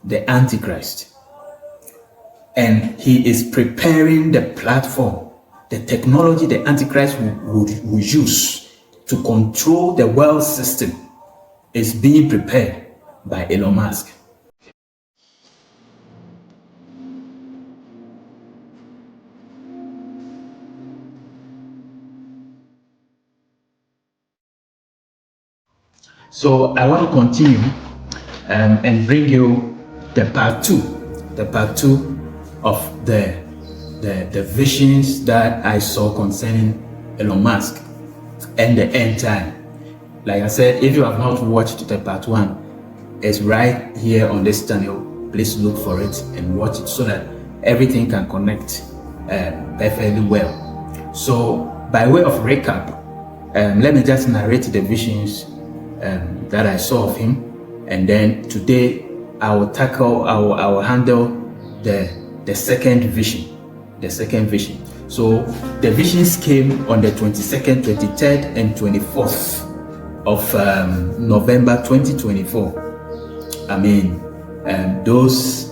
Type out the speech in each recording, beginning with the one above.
the Antichrist. And he is preparing the platform, the technology the Antichrist will use to control the world system is being prepared by Elon Musk. So I want to continue and bring you the part two of the visions that I saw concerning Elon Musk and the end time. Like I said, if you have not watched the part one, it's right here on this channel. Please look for it and watch it so that everything can connect perfectly well. So by way of recap, let me just narrate the visions that I saw of him, and then today I will handle the second vision. So the visions came on the 22nd, 23rd, and 24th of November 2024. I mean, those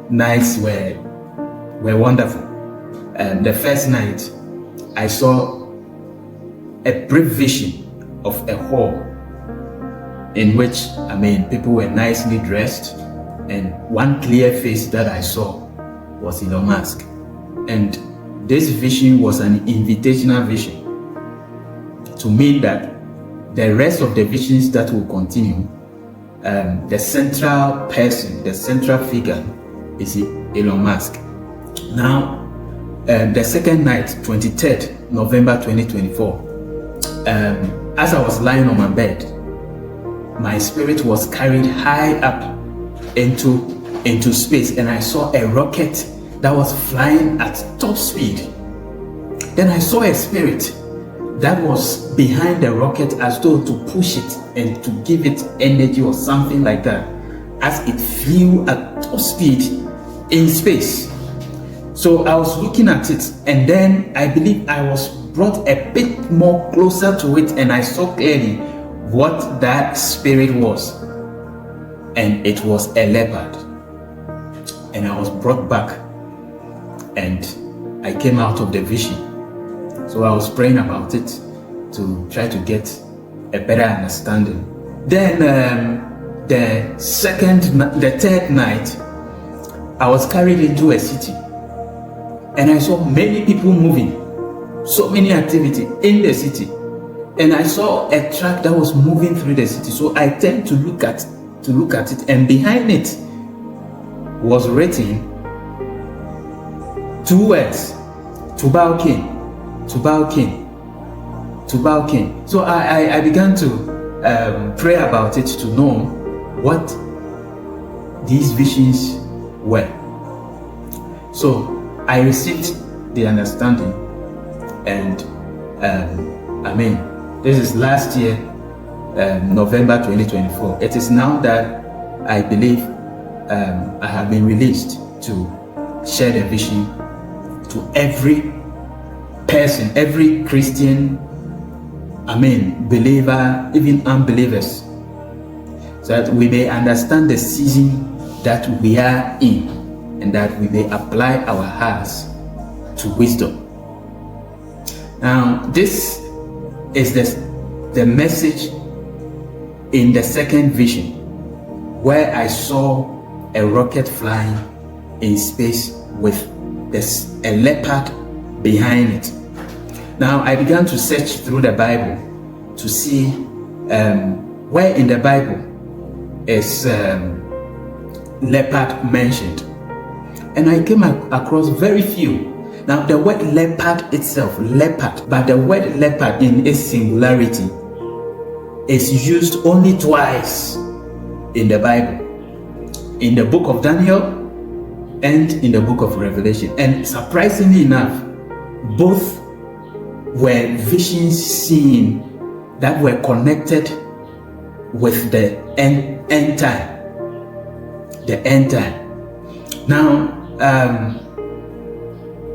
nights were wonderful. The first night, I saw a brief vision of a hall in which, I mean, people were nicely dressed, and one clear face that I saw was Elon Musk. And this vision was an invitational vision to mean that the rest of the visions that will continue, the central person, the central figure is Elon Musk. Now, the second night, 23rd November 2024, as I was lying on my bed, my spirit was carried high up into space, and I saw a rocket that was flying at top speed. Then I saw a spirit that was behind the rocket as though to push it and to give it energy or something like that as it flew at top speed in space. So I was looking at it, and then I believe I was brought a bit more closer to it, and I saw clearly what that spirit was, and it was a leopard. And I was brought back, and I came out of the vision. So I was praying about it to try to get a better understanding. Then the third night, I was carried into a city, and I saw many people moving, so many activity in the city. And I saw a truck that was moving through the city. So I turned to look at it, and behind it was written two words: to bow king, to bow king, to bow king. So I began to pray about it to know what these visions were. So I received the understanding, and I mean, this is last year, November 2024. It is now that I believe I have been released to share the vision to every person, every Christian, believer, even unbelievers, so that we may understand the season that we are in, and that we may apply our hearts to wisdom. Now, this is the message in the second vision, where I saw a rocket flying in space with a leopard behind it. Now I began to search through the Bible to see where in the Bible is leopard mentioned, and I came across very few. Now the word leopard itself, leopard, but the word leopard in its singularity is used only twice in the Bible, in the book of Daniel and in the book of Revelation. And surprisingly enough, both were visions seen that were connected with the end time. The end time. Now,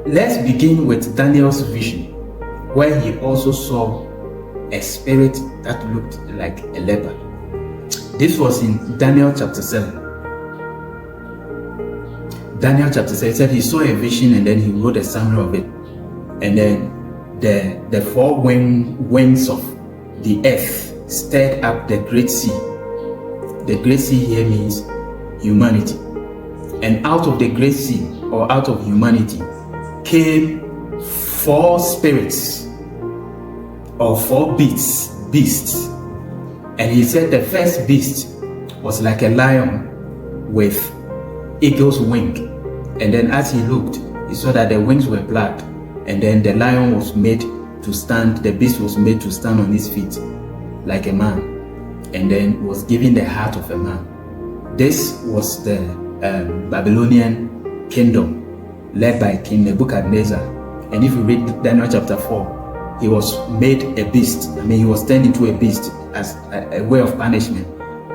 let's begin with Daniel's vision, where he also saw a spirit that looked like a leopard. This was in Daniel chapter 7. Daniel chapter 6, he said he saw a vision and then he wrote a summary of it. And then the four winds of the earth stirred up the great sea. The great sea here means humanity. And out of the great sea, or out of humanity, came four spirits, or four beasts. And he said the first beast was like a lion with eagle's wing. And then as he looked, he saw that the wings were black. And then the lion was made to stand, the beast was made to stand on his feet like a man. And then was given the heart of a man. This was the Babylonian kingdom led by King Nebuchadnezzar. And if you read Daniel chapter 4, he was made a beast. He was turned into a beast as a way of punishment.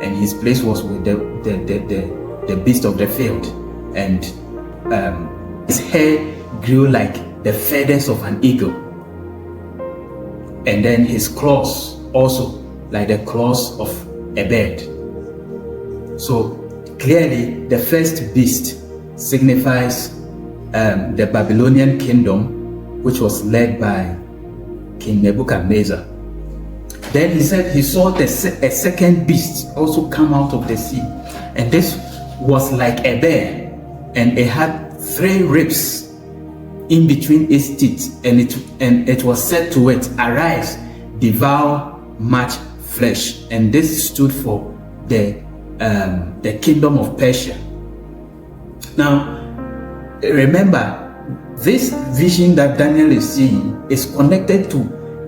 And his place was with the beast of the field. And his hair grew like the feathers of an eagle. And then his claws also like the claws of a bird. So clearly the first beast signifies the Babylonian kingdom, which was led by King Nebuchadnezzar. Then he said he saw a second beast also come out of the sea, and this was like a bear, and it had 3 ribs in between its teeth, and it was said to it, "Arise, devour much flesh." And this stood for the kingdom of Persia. Now remember, this vision that Daniel is seeing is connected to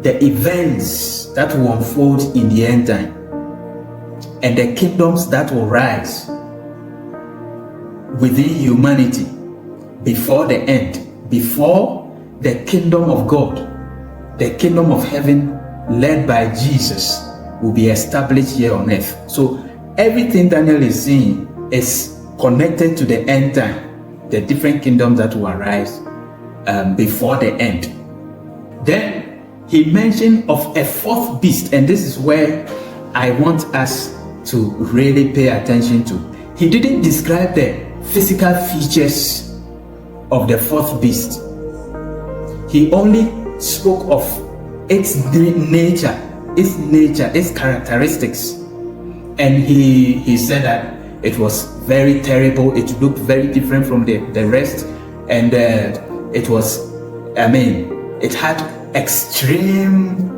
the events that will unfold in the end time and the kingdoms that will rise within humanity before the end, before the kingdom of God, the kingdom of heaven led by Jesus will be established here on earth. So everything Daniel is seeing is connected to the end time, the different kingdoms that will arise before the end. Then he mentioned of a fourth beast, and this is where I want us to really pay attention to. He didn't describe the physical features of the fourth beast. He only spoke of its nature, its characteristics. And he said that it was very terrible, it looked very different from the rest, and it was, it had extreme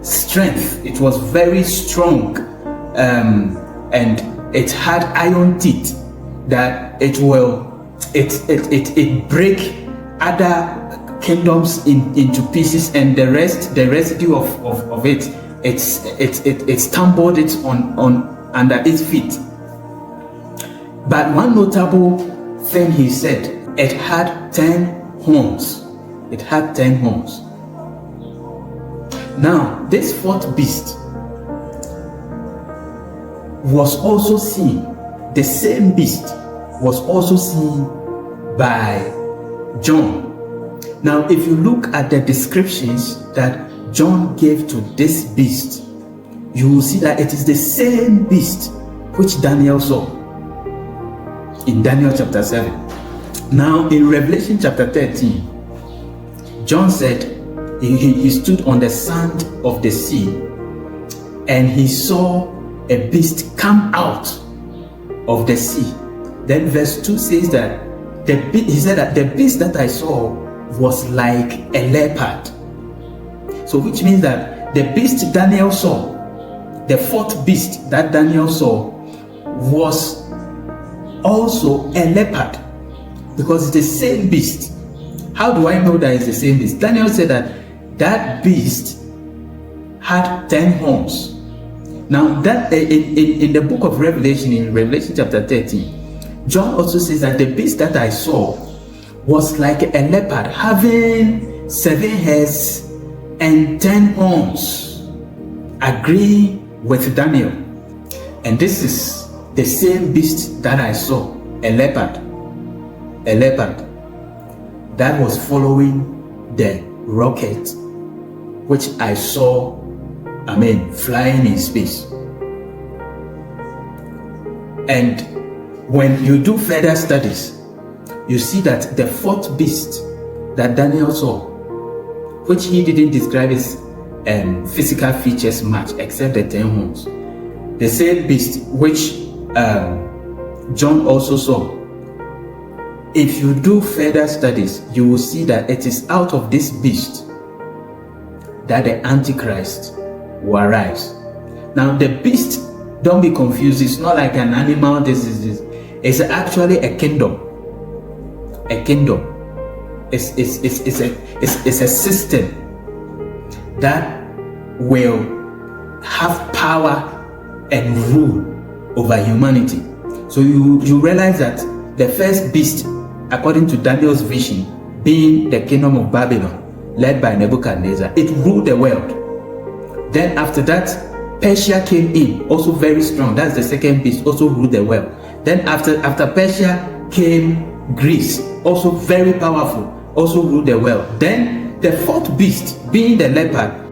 strength. It was very strong, and it had iron teeth that it break other kingdoms into pieces, and the residue of it stumbled it on under its feet. But one notable thing he said, it had 10 horns. It had 10 horns. Now, this fourth beast was also seen, the same beast was also seen by John. Now, if you look at the descriptions that John gave to this beast, you will see that it is the same beast which Daniel saw in Daniel chapter 7. Now, in Revelation chapter 13, John said he stood on the sand of the sea, and he saw a beast come out of the sea. Then verse 2 says that he said that the beast that I saw was like a leopard. So which means that the beast Daniel saw, the fourth beast that Daniel saw, was also a leopard, because it's the same beast. How do I know that it's the same beast? Daniel said that beast had 10 horns. Now that in the book of Revelation, in Revelation chapter 13, John also says that the beast that I saw was like a leopard, having 7 heads and 10 horns, agreeing with Daniel. And this is the same beast that I saw, a leopard that was following the rocket which I saw, flying in space. And when you do further studies, you see that the fourth beast that Daniel saw, which he didn't describe as physical features much, except the 10 horns, the same beast which John also saw, if you do further studies, you will see that it is out of this beast that the Antichrist will arise. Now, the beast, don't be confused, it's not like an animal, this. It's actually a kingdom. A kingdom. It's a system that will have power and rule over humanity. So you realize that the first beast, according to Daniel's vision, being the kingdom of Babylon, led by Nebuchadnezzar, it ruled the world. Then after that, Persia came in, also very strong. That's the second beast, also ruled the world. Then after Persia came Greece, also very powerful, also ruled the world. Then the fourth beast, being the leopard,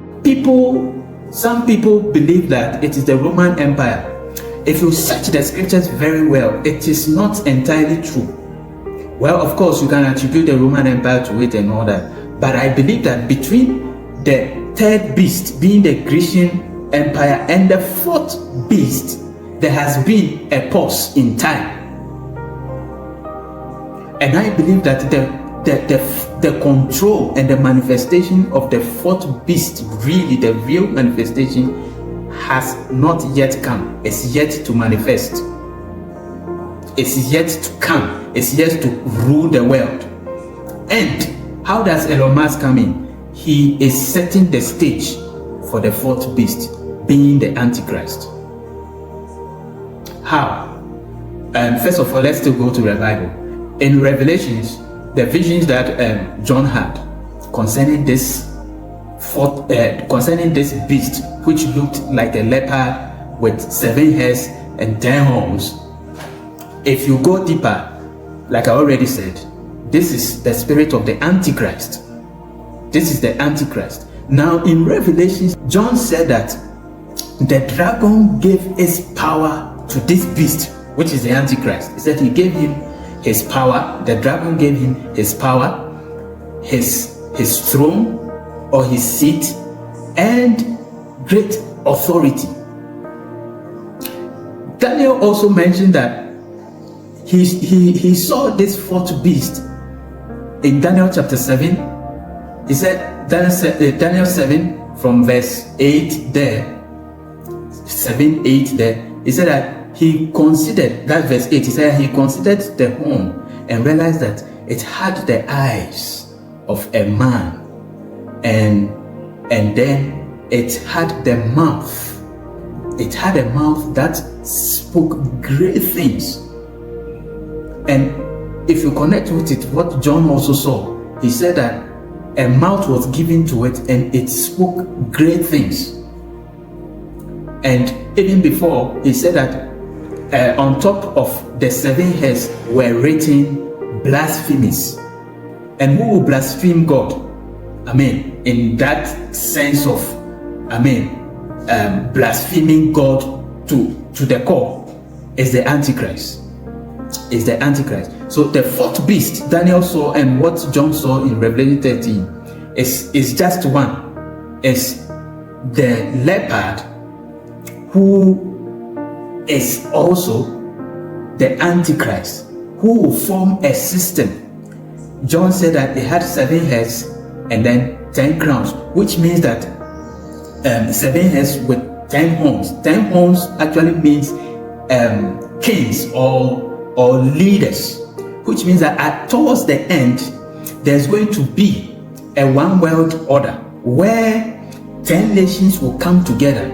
some people believe that it is the Roman Empire. If you search the scriptures very well, it is not entirely true. Well, of course, you can attribute the Roman Empire to it and all that, but I believe that between the third beast, being the Grecian Empire, and the fourth beast, there has been a pause in time. And I believe that the control and the manifestation of the fourth beast, really the real manifestation, has not yet come. It's yet to manifest. It's yet to come. It's yet to rule the world. And how does Elon Musk come in? He is setting the stage for the fourth beast, being the Antichrist. How? First of all, let's still go to the Bible. In Revelations, the visions that John had concerning this beast, which looked like a leopard with 7 heads and 10 horns. If you go deeper, like I already said, this is the spirit of the Antichrist. This is the Antichrist. Now in Revelations, John said that the dragon gave his power to this beast, which is the Antichrist. He said he gave him his power. The dragon gave him his power, his throne or his seat, and great authority. Daniel also mentioned that he saw this fourth beast in Daniel chapter 7. He said, Daniel 7 from verse 8 there, 7-8 there, he said that he considered, that verse 8, he said he considered the horn and realized that it had the eyes of a man, and then it had the mouth. It had a mouth that spoke great things. And if you connect with it, what John also saw, he said that a mouth was given to it and it spoke great things. And even before, he said that on top of the 7 heads were written blasphemies. And who will blaspheme God? In that sense of, blaspheming God to the core, is the Antichrist. Is the Antichrist. So the fourth beast Daniel saw and what John saw in Revelation 13 is just one. It's the leopard, who is also the Antichrist, who will form a system. John said that it had 7 heads and then 10 crowns, which means that 7 heads with 10 horns. 10 horns actually means kings or leaders, which means that towards the end there's going to be a one world order where 10 nations will come together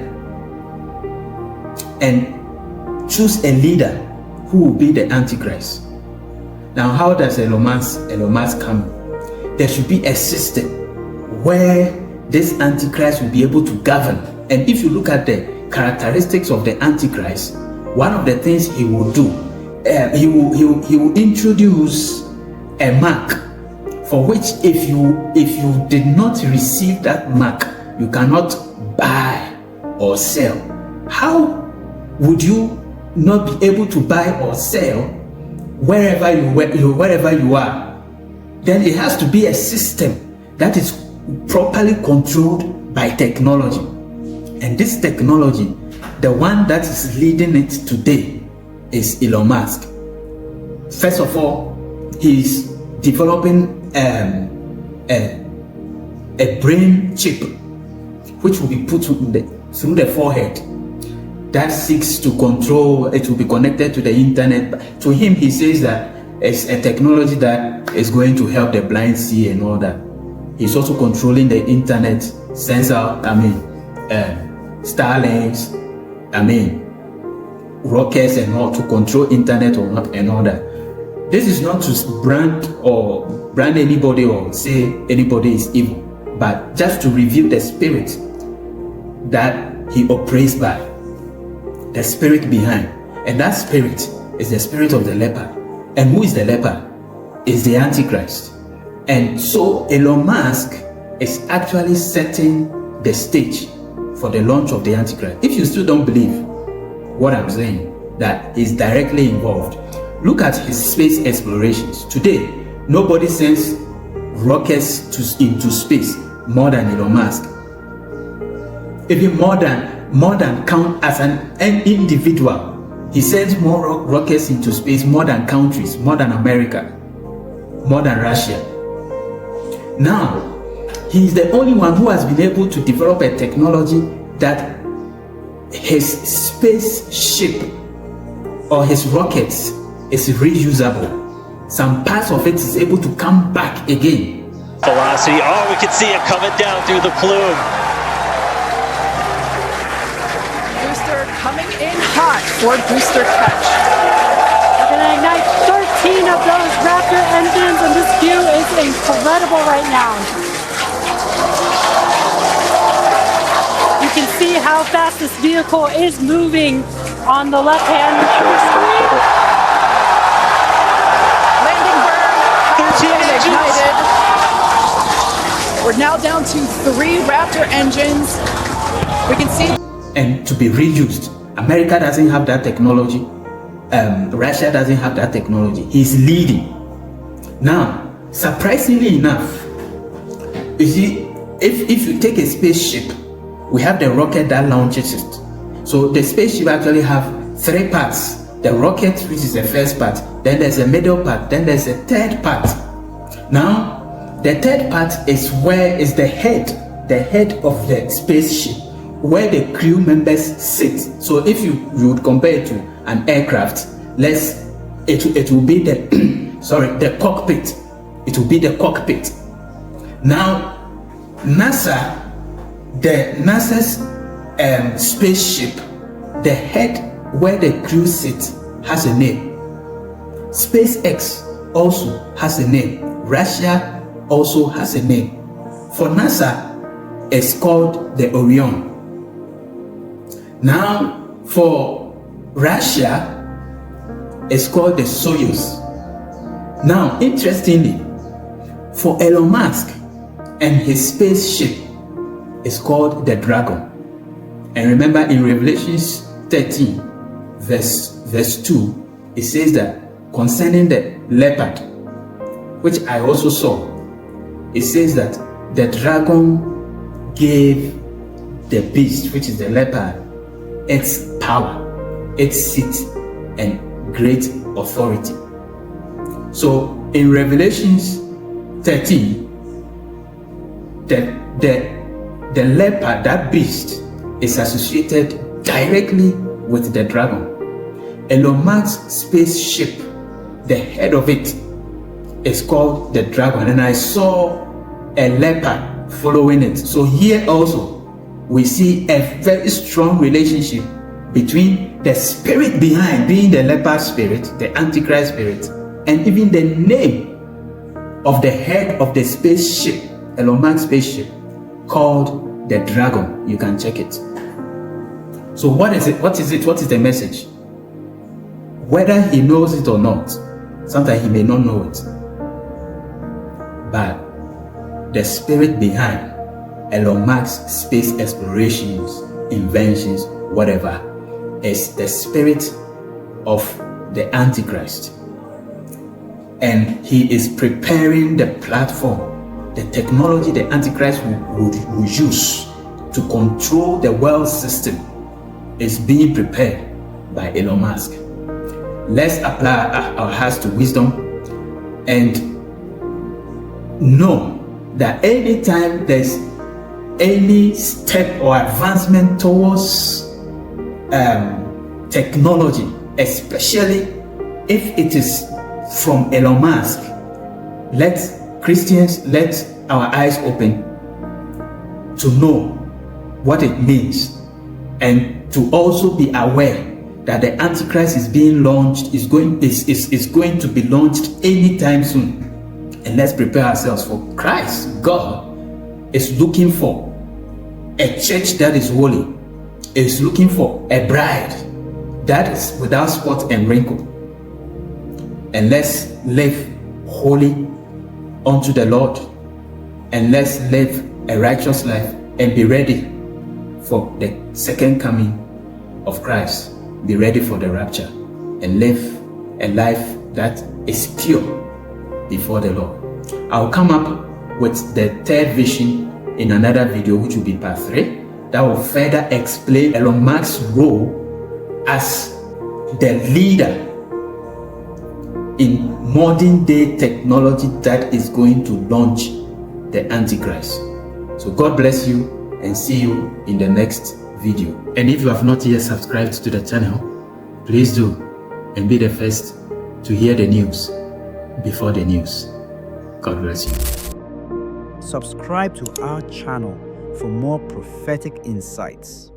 and choose a leader who will be the Antichrist. Now, how does Elon Musk come? There should be a system where this Antichrist will be able to govern. And if you look at the characteristics of the Antichrist, one of the things he will do, he will introduce a mark for which if you did not receive that mark, you cannot buy or sell. How would you not be able to buy or sell wherever you are, then it has to be a system that is properly controlled by technology. And this technology, the one that is leading it today, is Elon Musk. First of all, he's developing a brain chip which will be put through the forehead that seeks to control. It will be connected to the internet. To him, he says that it's a technology that is going to help the blind see and all that. He's also controlling the internet, Starlinks, rockets and all, to control internet and all that. This is not to brand anybody or say anybody is evil, but just to reveal the spirit that he operates by, the spirit behind. And that spirit is the spirit of the leper. And who is the leper? Is the Antichrist. And so Elon Musk is actually setting the stage for the launch of the Antichrist. If you still don't believe what I'm saying, that he's directly involved, look at his space explorations. Today, nobody sends rockets into space more than Elon Musk. Even more than count as an individual. He sends more rockets into space more than countries, more than America, more than Russia. Now, he's the only one who has been able to develop a technology that his spaceship or his rockets is reusable. Some parts of it is able to come back again. Velocity, we can see it coming down through the plume. Booster coming in hot for booster catch. We're going to ignite 13 of those Raptor engines, and this view is incredible right now. You can see how fast this vehicle is moving on the left-hand screen. Landing burn, 13 ignited. We're now down to 3 Raptor engines. We can see. And to be reused. America doesn't have that technology. Russia doesn't have that technology. He's leading. Now, surprisingly enough, you see, if you take a spaceship, we have the rocket that launches it. So the spaceship actually have 3 parts. The rocket, which is the first part, then there's a middle part, then there's a third part. Now, the third part is the head of the spaceship, where the crew members sit. So if you would compare it to an aircraft, it will be the the cockpit. It will be the cockpit. Now, NASA's spaceship, the head where the crew sits has a name. SpaceX also has a name. Russia also has a name. For NASA, it's called the Orion. Now, for Russia, it's called the Soyuz. Now, interestingly, for Elon Musk and his spaceship, it's called the Dragon. And remember, in Revelation 13, verse 2, it says that concerning the leopard, which I also saw, it says that the dragon gave the beast, which is the leopard, its power, its seat, and great authority. So in Revelation 13, the leopard, that beast, is associated directly with the dragon. Elon Musk's spaceship, the head of it, is called the dragon, and I saw a leopard following it. So here also we see a very strong relationship between the spirit behind, being the leopard spirit, the Antichrist spirit, and even the name of the head of the spaceship, Elon Musk spaceship, called the dragon. You can check it. So what is it? What is it? What is the message? Whether he knows it or not, sometimes he may not know it, but the spirit behind Elon Musk's space explorations, inventions, whatever, is the spirit of the Antichrist. and he is preparing the platform, the technology the Antichrist will use to control the world system is being prepared by Elon Musk. Let's apply our hearts to wisdom and know that anytime there's any step or advancement towards technology, especially if it is from Elon Musk, let Christians let our eyes open to know what it means, and to also be aware that the Antichrist is being launched, is going to be launched anytime soon. And let's prepare ourselves for Christ. God is looking for a church that is holy, is looking for a bride that is without spot and wrinkle. And let's live holy unto the Lord, and let's live a righteous life and be ready for the second coming of Christ. Be ready for the rapture and live a life that is pure before the Lord. I'll come up with the third vision in another video, which will be part 3, that will further explain Elon Musk's role as the leader in modern day technology that is going to launch the Antichrist. So God bless you, and see you in the next video. And if you have not yet subscribed to the channel, please do, and be the first to hear the news before the news. God bless you. Subscribe to our channel for more prophetic insights.